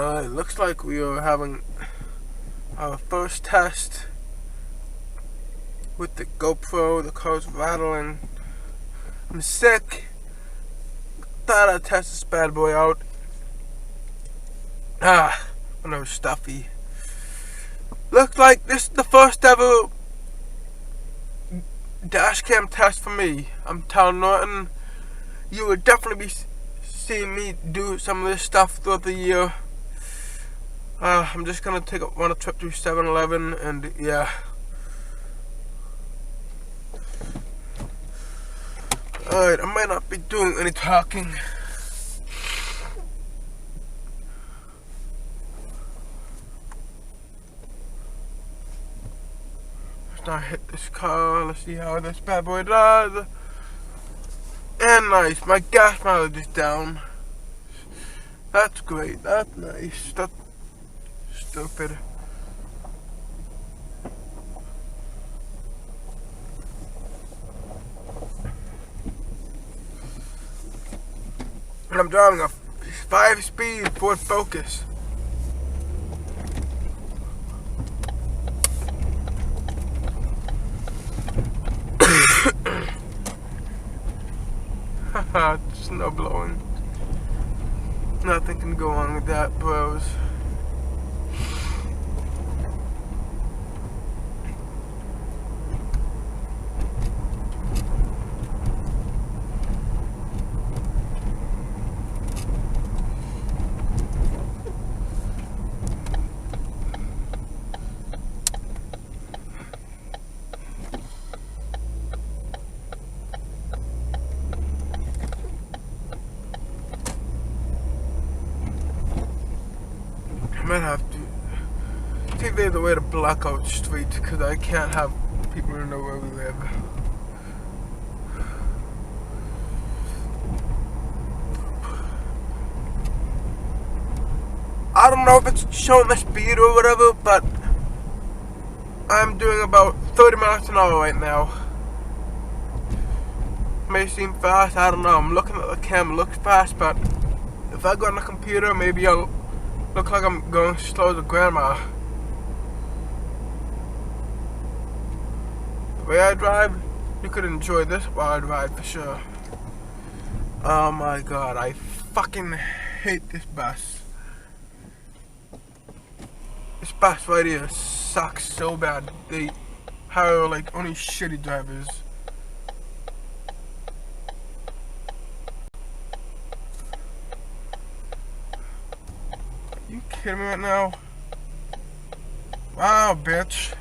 It looks like we are having our first test with the GoPro. The car's rattling. I'm sick. Thought I'd test this bad boy out. When I was stuffy. Looks like this is the first ever Dashcam test for me. I'm telling Norton, you would definitely be seeing me do some of this stuff throughout the year. I'm just gonna take a trip to 7-Eleven and yeah. Alright, I might not be doing any talking. Let's not hit this car. Let's see how this bad boy does. And nice, my gas mileage is down. That's great, that's nice. That's stupid. And I'm driving a 5-speed Ford Focus. Haha, snow blowing. Nothing can go wrong with that, bros. I might have to think there's a way to block out streets because I can't have people who know where we live. I don't know if it's showing the speed or whatever, but I'm doing about 30 miles an hour right now. May seem fast, I don't know. I'm looking at the camera, it looks fast, but if I go on the computer, maybe I'll look like I'm going slow as a grandma. The way I drive, you could enjoy this while I drive for sure. Oh my god, I fucking hate this bus. This bus right here sucks so bad. They hire like only shitty drivers. You kidding me right now? Wow, bitch.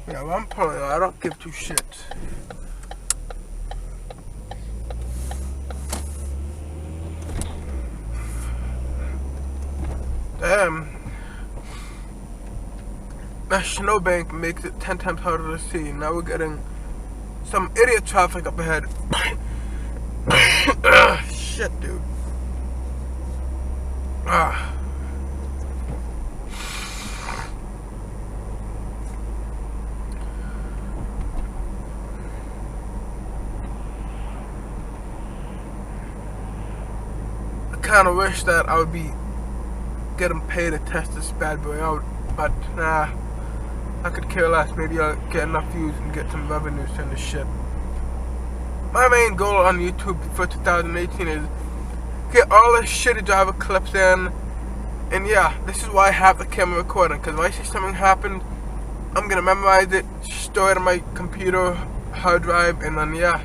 Yeah, well, I'm pulling out. I don't give two shits. Damn. That snowbank makes it 10 times harder to see. Now we're getting some idiot traffic up ahead. Shit, dude. I kind of wish that I would be getting paid to test this bad boy out, but nah, I could care less. Maybe I'll get enough views and get some revenue from this shit. My main goal on YouTube for 2018 is get all the shitty driver clips in, and yeah, this is why I have the camera recording, because if I see something happen, I'm gonna memorize it, store it on my computer hard drive, and then yeah.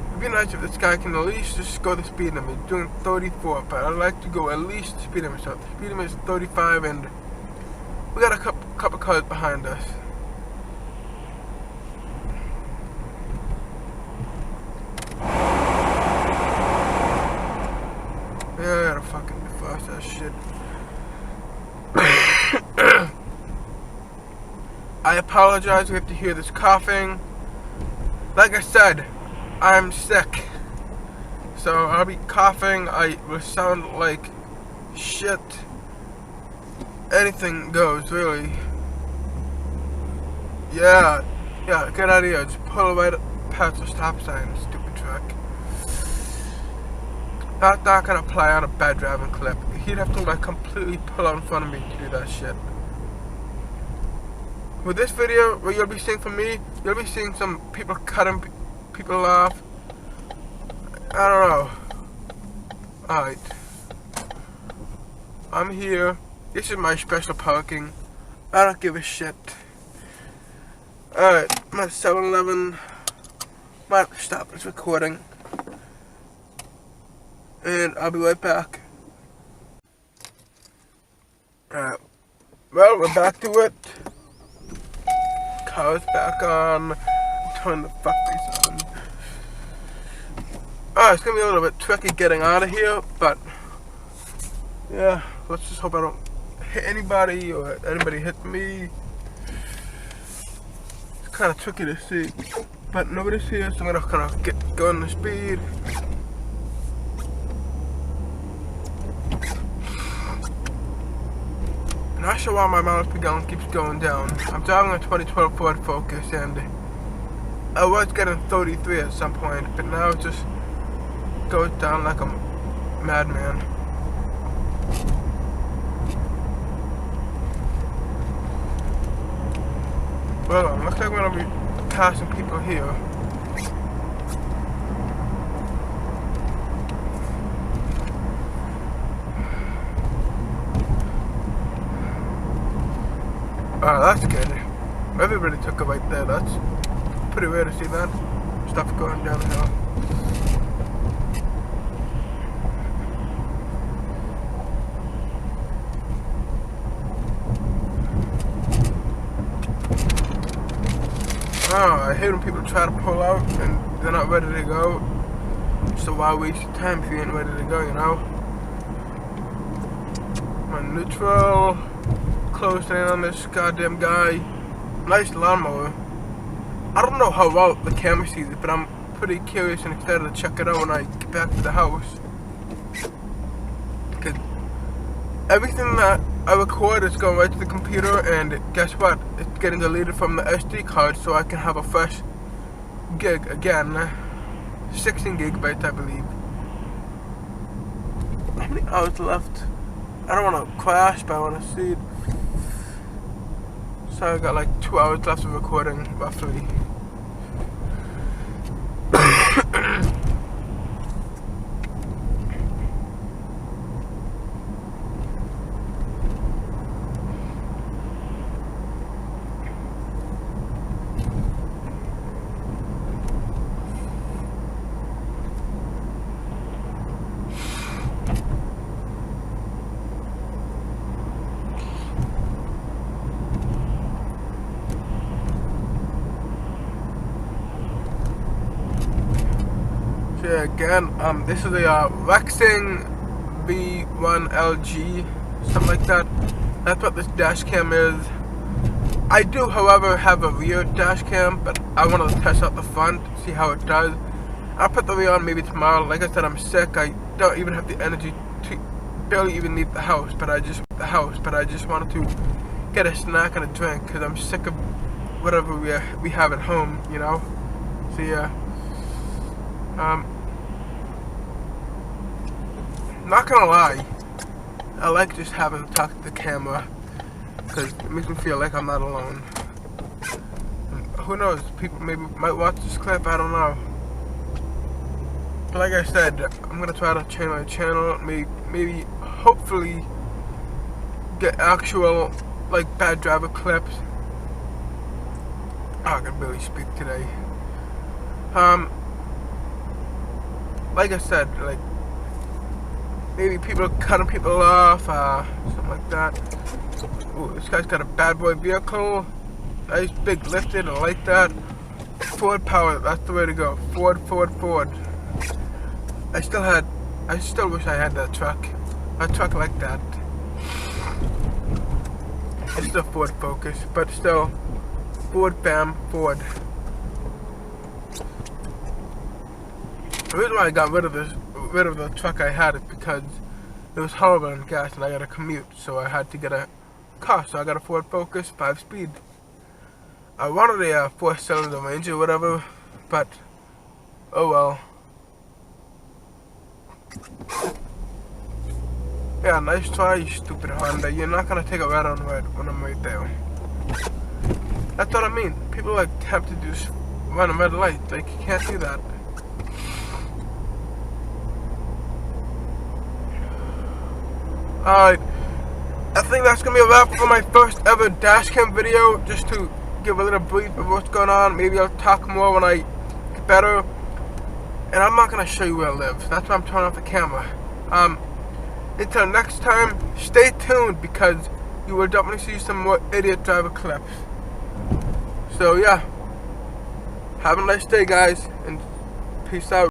It'd be nice if this guy can at least just go the speed limit. He's doing 34, but I'd like to go at least the speed limit. So the speed limit is 35, and we got a couple cars behind us. Yeah, I gotta fucking defrost that shit. I apologize if you have to hear this coughing. Like I said, I'm sick, so I'll be coughing. I will sound like shit. Anything goes, really. Yeah, yeah, good idea. Just pull right past the stop sign, stupid truck. That's not gonna apply on a bad driving clip. He'd have to like completely pull out in front of me to do that shit. With this video, what you'll be seeing from me, you'll be seeing some people cutting people off. I don't know. Alright. I'm here. This is my special parking. I don't give a shit. Alright, I'm at 7-Eleven. Might stop this recording. And I'll be right back. Alright. Well, we're back to it. Car's back on. Turn the fuck face on. Alright, it's gonna be a little bit tricky getting out of here, but yeah, let's just hope I don't hit anybody or anybody hit me. It's kind of tricky to see, but nobody's here, so I'm gonna kind of get going the speed. Not sure why my miles per gallon keeps going down. I'm driving a 2012 Ford Focus, and I was getting 33 at some point, but now it just goes down like a madman. Well, looks like we're gonna be passing people here. Oh, that's good. Everybody took it right there. That's pretty rare to see that stuff going downhill. Oh, I hate when people try to pull out and they're not ready to go. So why waste your time if you ain't ready to go, you know? My neutral. Closed in on this goddamn guy. Nice lawnmower. I don't know how well the camera sees it, but I'm pretty curious and excited to check it out when I get back to the house. Because everything that I record is going right to the computer, and guess what? It's getting deleted from the SD card so I can have a fresh gig again. 16 gigabytes, I believe. How many hours left? I don't want to crash, but I want to see it. So I got like 2 hours left of recording, roughly. Again, this is a Rexing V1LG, something like that. That's what this dash cam is. I do, however, have a rear dash cam, but I want to test out the front, see how it does. I'll put the rear on maybe tomorrow. Like I said, I'm sick. I don't even have the energy to barely even leave the house, but I just wanted to get a snack and a drink because I'm sick of whatever we have at home, you know. So yeah. Not gonna lie, I like just having to talk to the camera because it makes me feel like I'm not alone. And who knows, people maybe might watch this clip, I don't know. But like I said, I'm gonna try to change my channel, maybe hopefully get actual like bad driver clips. Oh, I can barely speak today. Like I said, like maybe people cutting people off, something like that. Ooh, this guy's got a bad boy vehicle. Nice big lifted, I like that. Ford power, that's the way to go. Ford. I still wish I had that truck. A truck like that. It's the Ford Focus, but still, Ford fam, Ford. The reason why I got rid of the truck I had is because it was horrible in gas and I got to commute, so I had to get a car. So I got a Ford Focus 5-speed. I wanted a 4-cylinder Ranger or whatever, but oh well. Yeah, nice try, you stupid Honda. You're not gonna take a red on red when I'm right there. That's what I mean. People like tempted to just run a red light. Like, you can't do that. Alright. I think that's gonna be a wrap for my first ever dashcam video. Just to give a little brief of what's going on. Maybe I'll talk more when I get better. And I'm not gonna show you where I live. That's why I'm turning off the camera. Until next time, stay tuned because you will definitely see some more idiot driver clips. So yeah, have a nice day guys, and peace out.